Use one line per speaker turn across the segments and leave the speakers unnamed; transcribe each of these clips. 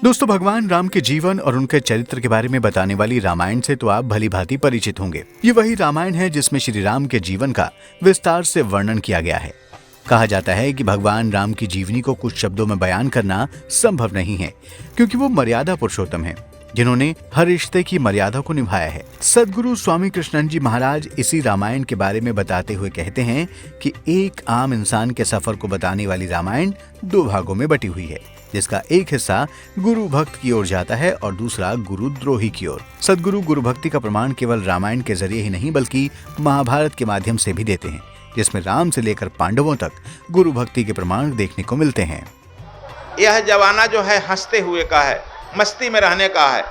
दोस्तों, भगवान राम के जीवन और उनके चरित्र के बारे में बताने वाली रामायण से तो आप भली भांति परिचित होंगे। ये वही रामायण है जिसमें श्री राम के जीवन का विस्तार से वर्णन किया गया है। कहा जाता है कि भगवान राम की जीवनी को कुछ शब्दों में बयान करना संभव नहीं है, क्योंकि वो मर्यादा पुरुषोत्तम है, जिन्होंने हर रिश्ते की मर्यादा को निभाया है। सदगुरु स्वामी कृष्णानंद जी महाराज इसी रामायण के बारे में बताते हुए कहते हैं कि एक आम इंसान के सफर को बताने वाली रामायण 2 भागों में बटी हुई है, जिसका एक हिस्सा गुरु भक्त की ओर जाता है और दूसरा गुरुद्रोही की ओर। सदगुरु गुरु भक्ति का प्रमाण केवल रामायण के जरिए ही नहीं बल्कि महाभारत के माध्यम से भी देते हैं, जिसमें राम से लेकर पांडवों तक गुरु भक्ति के प्रमाण देखने को मिलते हैं।
यह जमाना जो है हंसते हुए का है, मस्ती में रहने का है।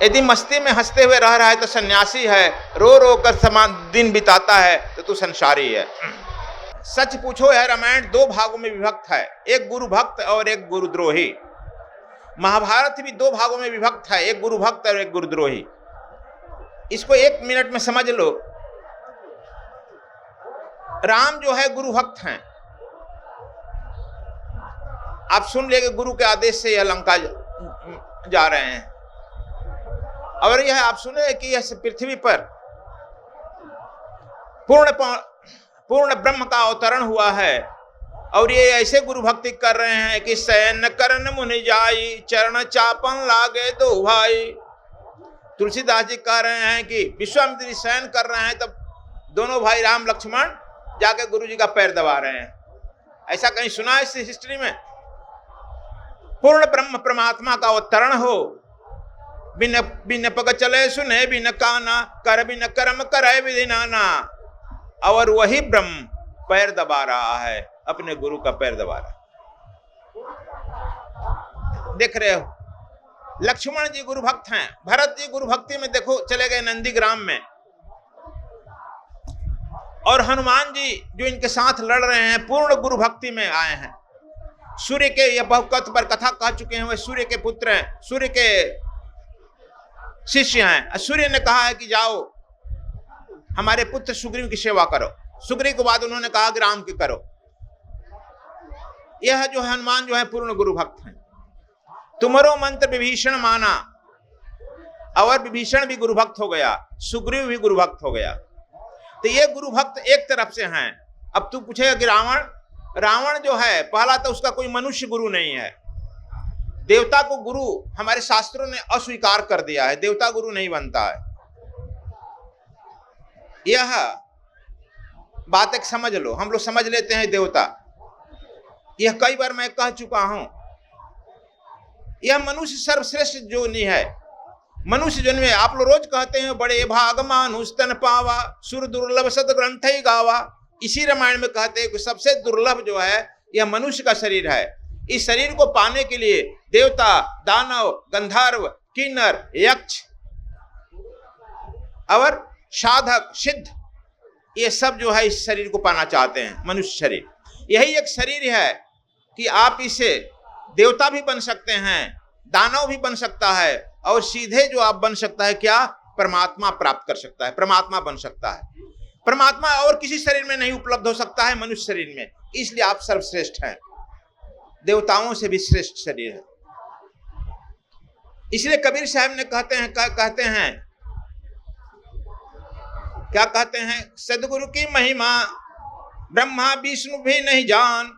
यदि मस्ती में हंसते हुए रह रहा है तो सन्यासी है, रो रो कर समान दिन बिताता है तो तू संसारी है। सच पूछो, यह रामायण 2 भागों में विभक्त है, एक गुरु भक्त और एक गुरुद्रोही। महाभारत भी 2 भागों में विभक्त है, एक गुरु भक्त और एक गुरुद्रोही। इसको 1 मिनट में समझ लो। राम जो है गुरु भक्त हैं। आप सुन लेंगे गुरु के आदेश से यह लंका जा रहे हैं, और यह आप सुने कि यह पृथ्वी पर पूर्ण ब्रह्म का अवतरण हुआ है, और ये ऐसे गुरु भक्ति कर रहे हैं कि सैन करन मुनि जाई, चरण चापन लागे 2 भाई। तुलसीदास जी कह रहे हैं कि विश्वामित्र सैन कर रहे हैं, तब दोनों भाई राम लक्ष्मण जाके गुरु जी का पैर दबा रहे हैं। ऐसा कहीं सुना है इस हिस्ट्री में? पूर्ण ब्रह्म परमात्मा का अवतरण हो, बिन बिन पग चले सुने बिन काना, कर बिन कर्म करे विधि नाना, और वही ब्रह्म पैर दबा रहा है, अपने गुरु का पैर दबा रहा है। देख रहे हो, लक्ष्मण जी गुरु भक्त हैं, भरत जी गुरु भक्ति में देखो चले गए नंदीग्राम में, और हनुमान जी जो इनके साथ लड़ रहे हैं पूर्ण गुरु भक्ति में आए हैं। सूर्य के, यह बहुकत पर कथा कह चुके हैं, वह सूर्य के पुत्र हैं, सूर्य के शिष्य हैं। सूर्य ने कहा है कि जाओ हमारे पुत्र सुग्रीव की सेवा करो। सुग्रीव के बाद उन्होंने कहा कि राम की करो। यह जो है हनुमान जो है पूर्ण गुरु भक्त हैं। तुम्हारो मंत्र विभीषण माना, और विभीषण भी गुरु भक्त हो गया, सुग्रीव भी गुरु भक्त हो गया। तो ये गुरु भक्त एक तरफ से हैं। अब तू पूछेगा कि रावण जो है, पहला तो उसका कोई मनुष्य गुरु नहीं है। देवता को गुरु हमारे शास्त्रों ने अस्वीकार कर दिया है, देवता गुरु नहीं बनता है। यह बात एक समझ लो, हम लोग समझ लेते हैं देवता। यह कई बार मैं कह चुका हूं, यह मनुष्य सर्वश्रेष्ठ जोनि है। मनुष्य जन्म में आप लोग रोज कहते हैं बड़े भाग मानुष तन पावा, सुर दुर्लभ सद ग्रंथ ही गावा। इसी रामायण में कहते हैं कि सबसे दुर्लभ जो है यह मनुष्य का शरीर है। इस शरीर को पाने के लिए देवता, दानव, गंधर्व, किन्नर, यक्ष और साधक, सिद्ध, ये सब जो है इस शरीर को पाना चाहते हैं। मनुष्य शरीर यही एक शरीर है कि आप इसे देवता भी बन सकते हैं, दानव भी बन सकता है, और सीधे जो आप बन सकता है क्या, परमात्मा प्राप्त कर सकता है, परमात्मा बन सकता है। परमात्मा और किसी शरीर में नहीं उपलब्ध हो सकता है, मनुष्य शरीर में। इसलिए आप सर्वश्रेष्ठ हैं, देवताओं से भी श्रेष्ठ शरीर है। इसलिए कबीर साहब ने कहते हैं क्या कहते हैं, सदगुरु की महिमा ब्रह्मा विष्णु भी नहीं जान,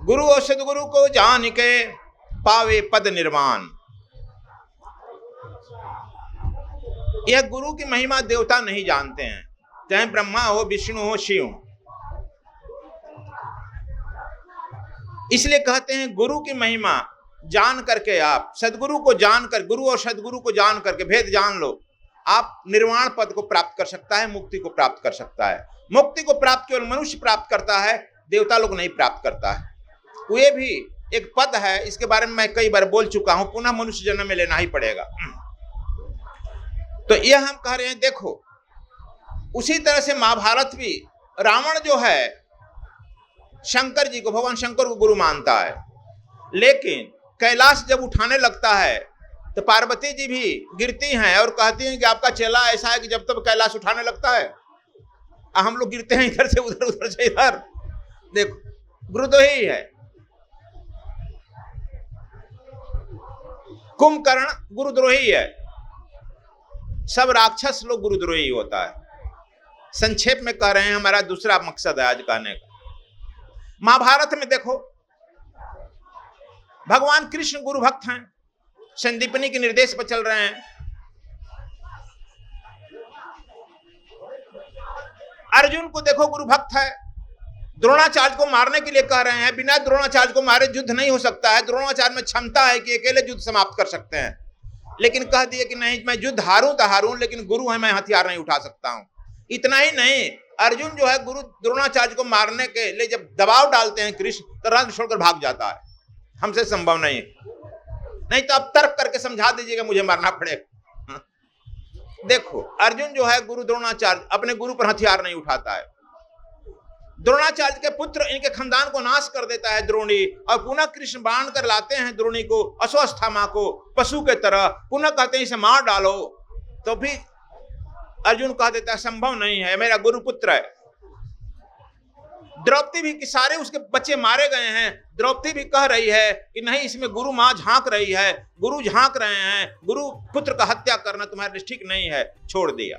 गुरु और सदगुरु को जान के पावे पद निर्वाण। यह गुरु की महिमा देवता नहीं जानते हैं, चाहे ब्रह्मा हो, विष्णु हो, शिव हो। इसलिए कहते हैं गुरु की महिमा जान करके, आप सदगुरु को जानकर, गुरु और सदगुरु को जान करके भेद जान लो, आप निर्वाण पद को प्राप्त कर सकता है, मुक्ति को प्राप्त कर सकता है। मुक्ति को प्राप्त केवल मनुष्य प्राप्त करता है, देवता लोग नहीं प्राप्त करता है। वे भी एक पद है, इसके बारे में मैं कई बार बोल चुका हूं, पुनः मनुष्य जन्म में लेना ही पड़ेगा। तो यह हम कह रहे हैं, देखो उसी तरह से महाभारत भी, रावण जो है शंकर जी को, भगवान शंकर को गुरु मानता है, लेकिन कैलाश जब उठाने लगता है तो पार्वती जी भी गिरती हैं और कहती हैं कि आपका चेला ऐसा है कि जब तक कैलाश उठाने लगता है, हम लोग गिरते हैं इधर से उधर, उधर से इधर। देखो गुरु तो ही है। कुंभकर्ण गुरुद्रोही है, सब राक्षस लोग गुरुद्रोही होता है। संक्षेप में कह रहे हैं, हमारा दूसरा मकसद है आज कहने का। महाभारत में देखो, भगवान कृष्ण गुरु भक्त हैं, संदीपनी के निर्देश पर चल रहे हैं। अर्जुन को देखो गुरु भक्त है, द्रोणाचार्य को मारने के लिए कह रहे हैं, बिना द्रोणाचार्य को मारे युद्ध नहीं हो सकता है। द्रोणाचार्य में क्षमता है कि अकेले युद्ध समाप्त कर सकते हैं, लेकिन कह दिए कि नहीं, मैं युद्ध हारूं तो हारूं, लेकिन गुरु है, मैं हथियार नहीं उठा सकता हूं। इतना ही नहीं, अर्जुन जो है गुरु द्रोणाचार्य को मारने के लिए जब दबाव डालते हैं कृष्ण, तो रथ छोड़कर भाग जाता है। हमसे संभव नहीं, नहीं तो अब तर्क करके समझा दीजिएगा, मुझे मारना पड़ेगा। देखो, अर्जुन जो है गुरु द्रोणाचार्य अपने गुरु पर हथियार नहीं उठाता है। द्रोणाचार्य के पुत्र इनके खानदान को नाश कर देता है द्रोणी, और पुनः कृष्ण बांध कर लाते हैं द्रोणी को, अश्वस्थामा को, पशु के तरह, पुनः कहते हैं इसे मार डालो। तो भी अर्जुन कह देता है संभव नहीं है, मेरा गुरु पुत्र है। द्रौपदी भी कि सारे उसके बच्चे मारे गए हैं, द्रौपदी भी कह रही है कि नहीं, इसमें गुरु मां झांक रही है, गुरु झांक रहे हैं, गुरु पुत्र का हत्या करना तुम्हारे लिए ठीक नहीं है, छोड़ दिया।